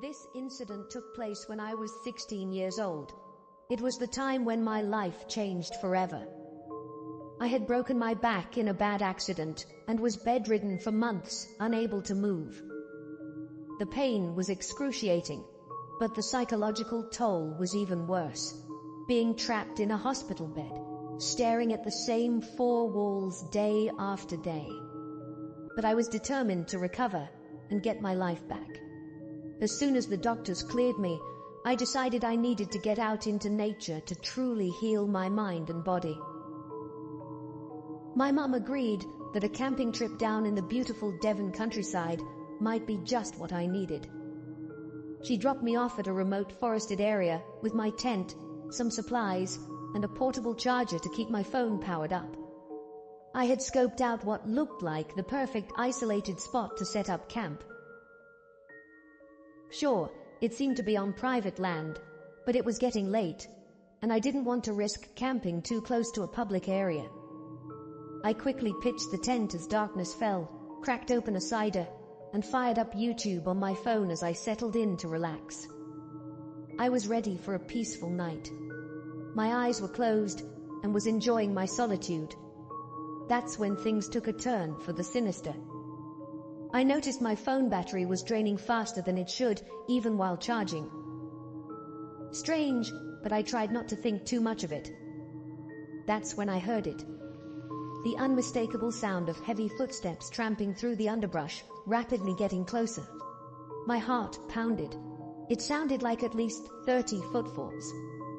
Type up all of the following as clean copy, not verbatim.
This incident took place when I was 16 years old. It was the time when my life changed forever. I had broken my back in a bad accident and was bedridden for months, unable to move. The pain was excruciating, but the psychological toll was even worse. Being trapped in a hospital bed, staring at the same four walls day after day. But I was determined to recover and get my life back. As soon as the doctors cleared me, I decided I needed to get out into nature to truly heal my mind and body. My mum agreed that a camping trip down in the beautiful Devon countryside might be just what I needed. She dropped me off at a remote forested area with my tent, some supplies, and a portable charger to keep my phone powered up. I had scoped out what looked like the perfect isolated spot to set up camp. Sure, it seemed to be on private land, but it was getting late, and I didn't want to risk camping too close to a public area. I quickly pitched the tent as darkness fell, cracked open a cider, and fired up YouTube on my phone as I settled in to relax. I was ready for a peaceful night. My eyes were closed and was enjoying my solitude. That's when things took a turn for the sinister. I noticed my phone battery was draining faster than it should, even while charging. Strange, but I tried not to think too much of it. That's when I heard it. The unmistakable sound of heavy footsteps tramping through the underbrush, rapidly getting closer. My heart pounded. It sounded like at least 30 footfalls.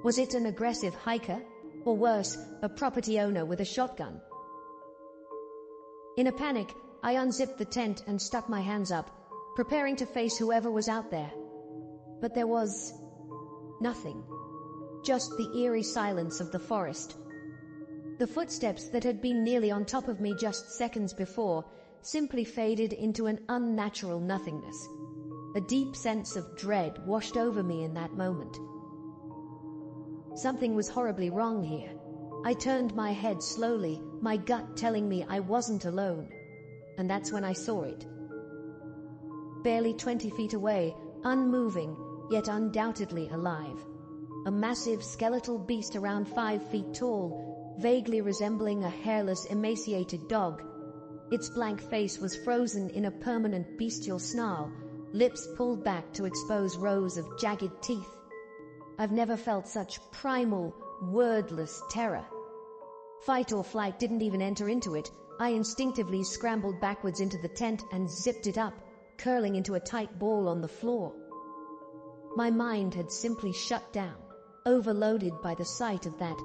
Was it an aggressive hiker? Or worse, a property owner with a shotgun? In a panic, I unzipped the tent and stuck my hands up, preparing to face whoever was out there. But there was nothing. Just the eerie silence of the forest. The footsteps that had been nearly on top of me just seconds before simply faded into an unnatural nothingness. A deep sense of dread washed over me in that moment. Something was horribly wrong here. I turned my head slowly, my gut telling me I wasn't alone. And that's when I saw it. Barely 20 feet away, unmoving, yet undoubtedly alive. A massive skeletal beast around 5 feet tall, vaguely resembling a hairless, emaciated dog. Its blank face was frozen in a permanent bestial snarl, lips pulled back to expose rows of jagged teeth. I've never felt such primal, wordless terror. Fight or flight didn't even enter into it. I instinctively scrambled backwards into the tent and zipped it up, curling into a tight ball on the floor. My mind had simply shut down, overloaded by the sight of that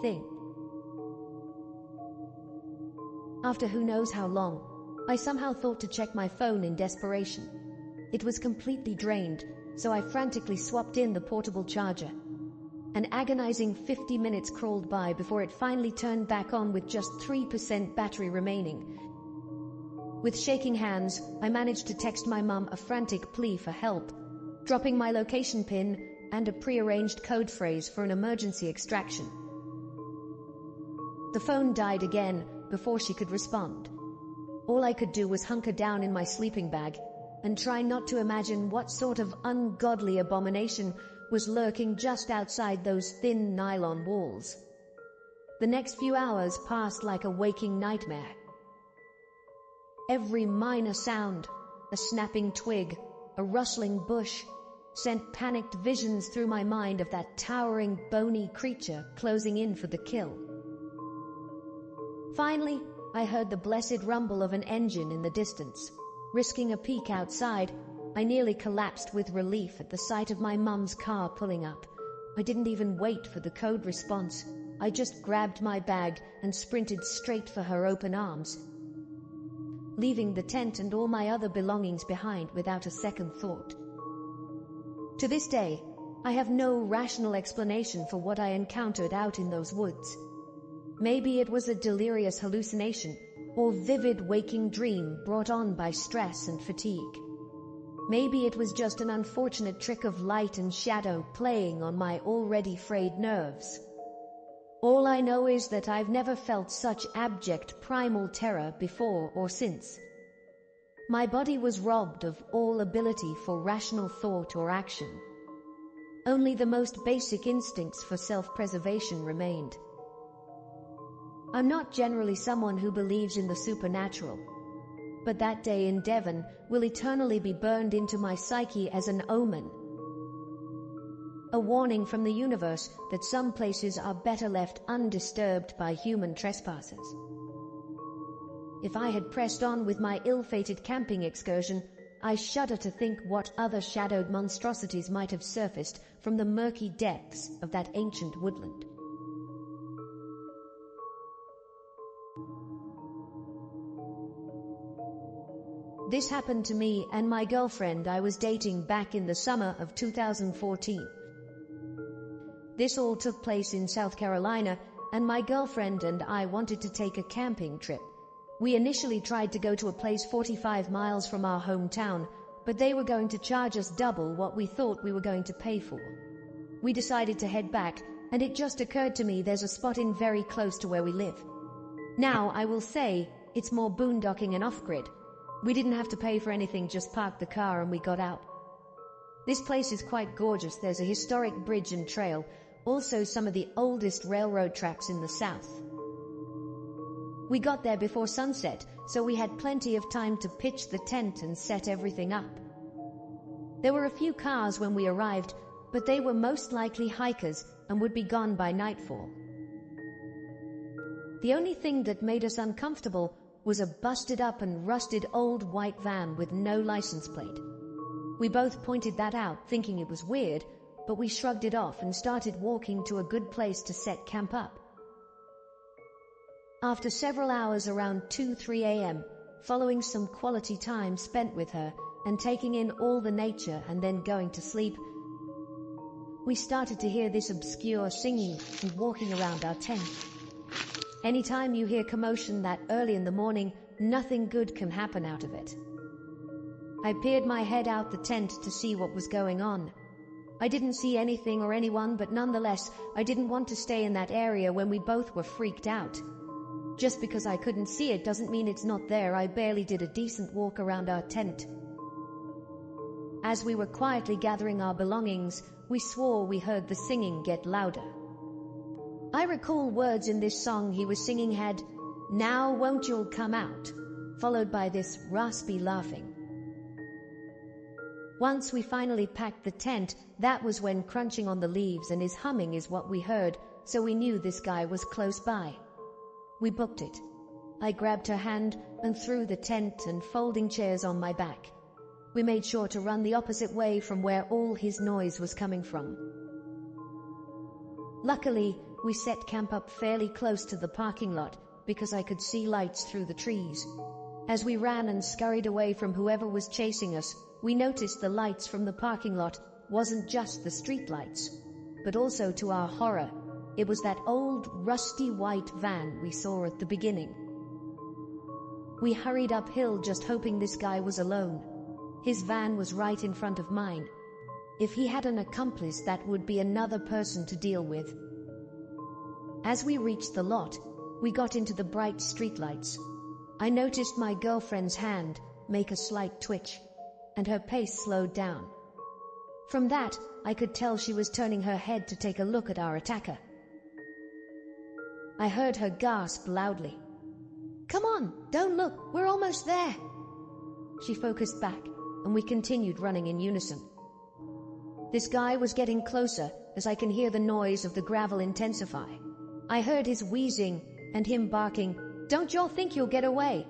thing. After who knows how long, I somehow thought to check my phone in desperation. It was completely drained, so I frantically swapped in the portable charger. An agonizing 50 minutes crawled by before it finally turned back on with just 3% battery remaining. With shaking hands, I managed to text my mum a frantic plea for help, dropping my location pin and a prearranged code phrase for an emergency extraction. The phone died again before she could respond. All I could do was hunker down in my sleeping bag and try not to imagine what sort of ungodly abomination was lurking just outside those thin nylon walls. The next few hours passed like a waking nightmare. Every minor sound, a snapping twig, a rustling bush, sent panicked visions through my mind of that towering, bony creature closing in for the kill. Finally, I heard the blessed rumble of an engine in the distance. Risking a peek outside, I nearly collapsed with relief at the sight of my mum's car pulling up. I didn't even wait for the code response. I just grabbed my bag and sprinted straight for her open arms, leaving the tent and all my other belongings behind without a second thought. To this day, I have no rational explanation for what I encountered out in those woods. Maybe it was a delirious hallucination or vivid waking dream brought on by stress and fatigue. Maybe it was just an unfortunate trick of light and shadow playing on my already frayed nerves. All I know is that I've never felt such abject primal terror before or since. My body was robbed of all ability for rational thought or action. Only the most basic instincts for self-preservation remained. I'm not generally someone who believes in the supernatural, but that day in Devon will eternally be burned into my psyche as an omen. A warning from the universe that some places are better left undisturbed by human trespassers. If I had pressed on with my ill-fated camping excursion, I shudder to think what other shadowed monstrosities might have surfaced from the murky depths of that ancient woodland. This happened to me and my girlfriend I was dating back in the summer of 2014. This all took place in South Carolina, and my girlfriend and I wanted to take a camping trip. We initially tried to go to a place 45 miles from our hometown, but they were going to charge us double what we thought we were going to pay for. We decided to head back, and it just occurred to me there's a spot in very close to where we live. Now, I will say, it's more boondocking and off-grid. We didn't have to pay for anything, just parked the car and we got out. This place is quite gorgeous. There's a historic bridge and trail, also some of the oldest railroad tracks in the South. We got there before sunset, so we had plenty of time to pitch the tent and set everything up. There were a few cars when we arrived, but they were most likely hikers and would be gone by nightfall. The only thing that made us uncomfortable was a busted up and rusted old white van with no license plate. We both pointed that out, thinking it was weird, but we shrugged it off and started walking to a good place to set camp up. After several hours around 2-3 a.m., following some quality time spent with her and taking in all the nature and then going to sleep, we started to hear this obscure singing and walking around our tent. Anytime you hear commotion that early in the morning, nothing good can happen out of it. I peered my head out the tent to see what was going on. I didn't see anything or anyone, but nonetheless, I didn't want to stay in that area when we both were freaked out. Just because I couldn't see it doesn't mean it's not there. I barely did a decent walk around our tent. As we were quietly gathering our belongings, we swore we heard the singing get louder. I recall words in this song he was singing had, "Now won't you'll come out," followed by this raspy laughing. Once we finally packed the tent, that was when crunching on the leaves and his humming is what we heard, so we knew this guy was close by. We booked it. I grabbed her hand and threw the tent and folding chairs on my back. We made sure to run the opposite way from where all his noise was coming from. Luckily, we set camp up fairly close to the parking lot because I could see lights through the trees. As we ran and scurried away from whoever was chasing us, we noticed the lights from the parking lot wasn't just the street lights, but also, to our horror, it was that old rusty white van we saw at the beginning. We hurried uphill just hoping this guy was alone. His van was right in front of mine. If he had an accomplice, that would be another person to deal with. As we reached the lot, we got into the bright streetlights. I noticed my girlfriend's hand make a slight twitch, and her pace slowed down. From that, I could tell she was turning her head to take a look at our attacker. I heard her gasp loudly, "Come on, don't look, we're almost there." She focused back, and we continued running in unison. This guy was getting closer as I can hear the noise of the gravel intensify. I heard his wheezing and him barking, "Don't y'all think you'll get away?"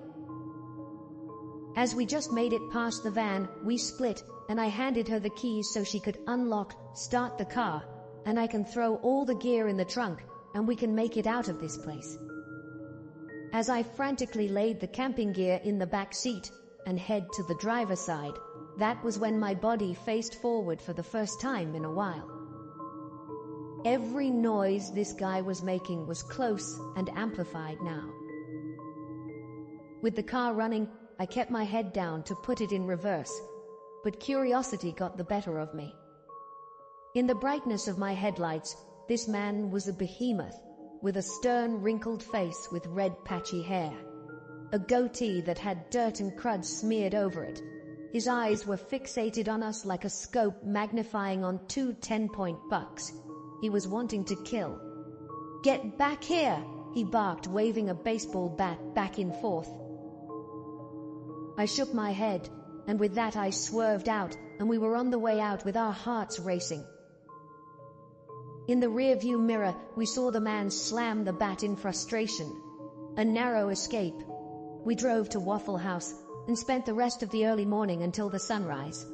As we just made it past the van, we split, and I handed her the keys so she could unlock, start the car, and I can throw all the gear in the trunk, and we can make it out of this place. As I frantically laid the camping gear in the back seat and head to the driver's side, that was when my body faced forward for the first time in a while. Every noise this guy was making was close and amplified now. With the car running, I kept my head down to put it in reverse, but curiosity got the better of me. In the brightness of my headlights, this man was a behemoth, with a stern, wrinkled face with red, patchy hair. a goatee that had dirt and crud smeared over it. His eyes were fixated on us like a scope magnifying on two 10-point bucks. He was wanting to kill. "Get back here!" he barked, waving a baseball bat back and forth. I shook my head, and with that I swerved out, and we were on the way out with our hearts racing. In the rearview mirror, we saw the man slam the bat in frustration. A narrow escape. We drove to Waffle House and spent the rest of the early morning until the sunrise.